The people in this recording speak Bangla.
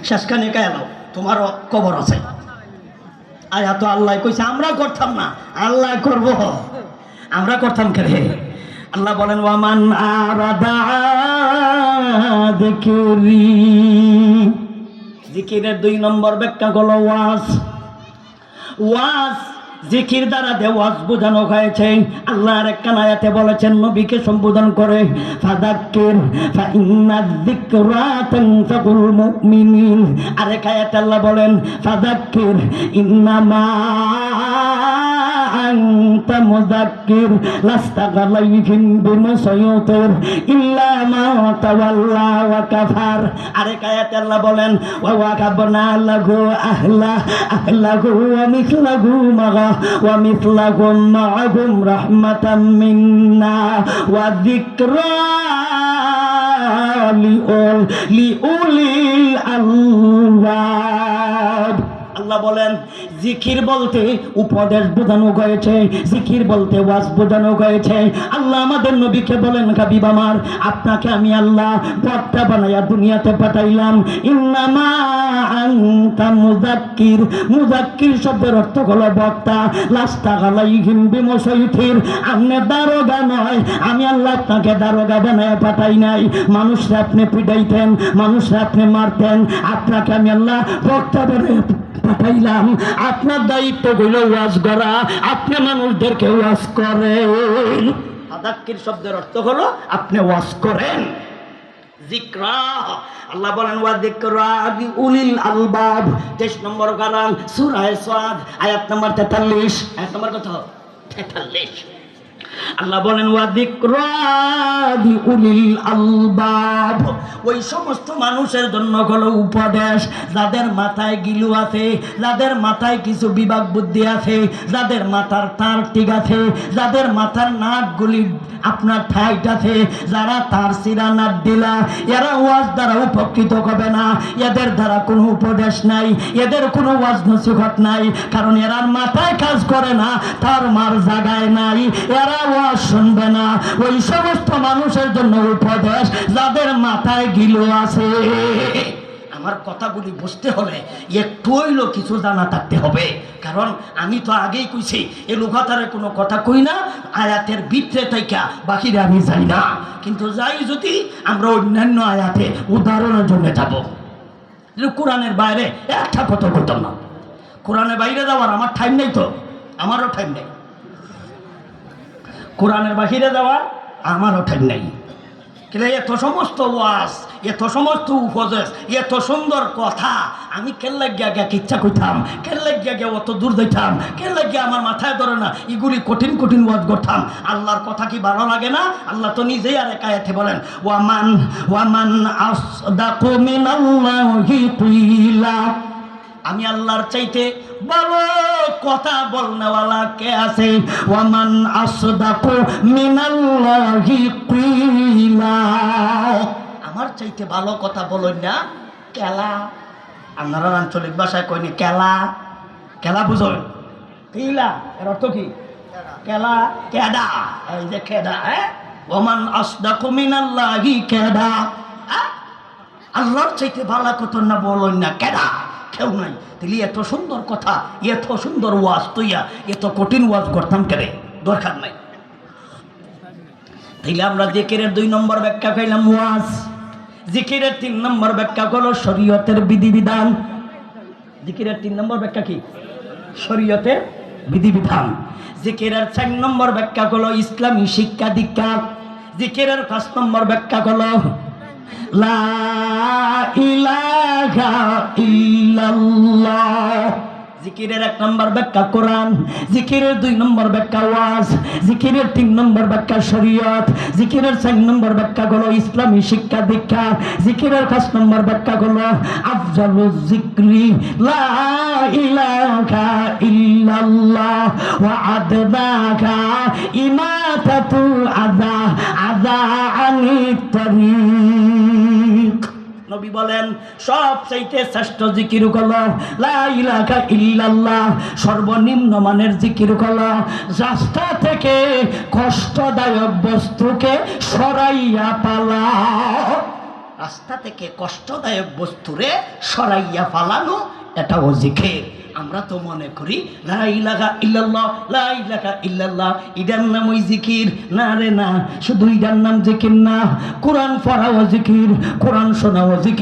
শেষখানে কে এলো তোমারও কবর আছে। আয়া তো আল্লাহ কইছে আমরা করতাম না, আল্লাহ করব। আমরা করতাম কে? আল্লাহ বলেন ওয়ামান আরাদা যিকরি। জিকিরের 2 নম্বর ব্যাখ্যা হলো ওয়াজ। ওয়াজ জিকির দ্বারা ওয়াজ বোঝানো হয়েছে। আল্লাহর একখান আয়াতে বলেছেন নবীকে সম্বোধন করে ফাযাক্কির ফাইন্নায যিকরা তানফাউল মুমিনিন। আরেক আয়াতে আল্লাহ বলেন ফাযাক্কির ইন্নামা আনতা মুযাক্কির লাস্তা আলাইহিম বিমুসাইতির ইল্লা মা তাওয়াল্লা ওয়া কাফার। আরেক আয়াতে আল্লাহ বলেন ওয়া ওয়াকাবনা লাহু আহলাহু ওয়া মিসলাহু মাগা ওয়া মিসলাহুম মাআহুম রাহমাতাম মিন্না ওয়া যিকরা লিউলিল আলবাব। আল্লাহ বলেন জিকির বলতে উপদেশ বোঝানো হয়েছে, জিকির বলতে ওয়াজ বোঝানো হয়েছে। আল্লাহ আমাদের নবীকে বলেন হাবিব আমার, আপনাকে আমি আল্লাহ বক্তা বানাইয়া দুনিয়াতে পাঠাইলাম। ইন্নামা আনতা মুযাক্কির। মুযাক্কির শব্দের অর্থ হলো বক্তা। লাস্তা আলাইহিম বিমুসাইতির। আপনি দারোগা নয়, আমি আল্লাহ আপনাকে দারোগা বানাইয়া পাঠাই নাই। মানুষরা আপনি পিটাইতেন, মানুষরা আপনি মারতেন, আপনাকে আমি আল্লাহ বক্তা বানাইয়া পাঠাইলাম। আপনার দায়িত্ব হইল ওয়াজ করা, আপনি মানুষদেরকে ওয়াজ করেন। ফাযাক্কির শব্দের অর্থ হলো আপনি ওয়াজ করেন। যিকরা আল্লাহ বলেন ওয়া যিকরা বিউলিল আলবাব। 23 নম্বর কালাম সূরা সাদ আয়াত নম্বর 43। আয়াত নম্বর কত? 43। আল্লাহ বলেন ওয়া যিকরা বিউলিল আলবাব। ওই সমস্ত মানুষের জন্য হলো উপদেশ যাদের মাথায় গিলু আছে, যাদের মাথায় কিছু বিভাগ বুদ্ধি আছে, যাদের মাথার তার ঠিক আছে, যাদের মাথার নাকগুলি আপনার ঠাইট আছে, যারা তার সিরা নাক দিলা, এরা ওয়াজ দ্বারা উপকৃত হবে না। এদের দ্বারা কোনো উপদেশ নাই, এদের কোনো ওয়াজ নসিহত নাই, কারণ এরার মাথায় কাজ করে না, তার মার জায়গায় নাই, এরা ওয়াজ শুনবে না। ওই সমস্ত মানুষের জন্য উপদেশ যাদের মাথায় গিলো আছে। আমার কথাগুলি বুঝতে হলে একটু হইলো কিছু জানা থাকতে হবে, কারণ আমি তো আগেই কইছি এ লুকাতারে কোনো কথা কই না, আয়াতের ভিতরে থাইকা বাকিরা আমি যাই না। কিন্তু যাই যদি আমরা অন্যান্য আয়াতে উদাহরণের জন্য যাব। কোরআনের বাইরে একটা কথা বলতাম না। কোরআনের বাইরে যাওয়ার আমার টাইম নেই, তো আমারও টাইম নেই। কোরআনের বাহিরে যাওয়ার আমারও টাইম নেই। কিন্তু এত সমস্ত ওয়াজ, এত সমস্ত উপদেশ, এত সুন্দর কথা আমি কেন লাগিয়া গিয়া ইচ্ছা করতাম, কেন লাগিয়া গিয়া অত দূর যাইতাম, কেন লাগিয়া আমার মাথায় ধরে না এগুলি কঠিন কঠিন ওয়াজ করতাম। আল্লাহর কথা কি ভালো লাগে না? আল্লাহ তো নিজেই আর এক আয়াতে বলেন ওয়ামান আসদাকু মিনাল্লাহি কিলা। আমি আল্লাহর চাইতে ভালো কথা বলনেওয়ালা কে আছে? ওয়ামান আসদাকু মিনাল্লাহি কিলা। আমার চাইতে ভালো কথা বলেন না কেলা। আপনারা আঞ্চলিক ভাষায় কইনি কেলা। কেলা বুঝুন? কিলা এর অর্থ কি? কেলা, কেডা। এই যে কেডা, ওয়ামান আসদাকু মিনাল্লাহি কেডা। আল্লাহর চাইতে ভালো কথা না বলেন না কেডা, কেউ নাই। তাহলে এত সুন্দর কথা, এত সুন্দর ওয়াজ তৈয়া এত কঠিন ওয়াজ করতাম কেন? দরকার নাই। তাইলে আমরা জিকিরের 2 নম্বর ব্যাখ্যা কইলাম ওয়াজ। জিকিরের 3 নম্বর ব্যাখ্যা হলো শরীয়তের বিধিবিধান। জিকিরের 3 নম্বর ব্যাখ্যা কি? শরীয়তের বিধিবিধান। জিকিরের 4 নম্বর ব্যাখ্যা হলো ইসলামী শিক্ষা দীক্ষা। জিকিরের 5 নম্বর ব্যাখ্যা হলো লা ইলাহা ইল্লাল্লাহ। জিকিরের 1 নম্বর ব্যাখ্যা কোরআন, জিকিরের 2 নম্বর ব্যাখ্যা ওয়াজ, জিকিরের 3 নম্বর ব্যাখ্যা শরীয়ত, জিকিরের 4 নম্বর ব্যাখ্যা হলো ইসলামী শিক্ষা দীক্ষা, জিকিরের 5 নম্বর ব্যাখ্যা হলো আফজালুজ যিকরি লা ইলাহা ইল্লাল্লাহ ওয়া আদনাকা ইমাতাতুল আযা আনিত তারিক। নবী বলেন সবচাইতে শ্রেষ্ঠ জিকির হলো লা ইলাহা ইল্লাল্লাহ। সর্বনিম্ন মানের জিকির হলো রাস্তা থেকে কষ্টদায়ক বস্তুকে সরাইয়া পালাও। রাস্তা থেকে কষ্টদায়ক বস্তুরে সরাইয়া ফালানো, এটাও জিকির। আমরা তো মনে করি লা ইলাহা ইল্লাল্লাহ, লা ইলাহা ইল্লাল্লাহ ইদার নাম ওই জিকির। না রে না, শুধু ইদার নাম জিকির না, কোরআন পড়াও জিকির, কোরআন শোনাও জিকির।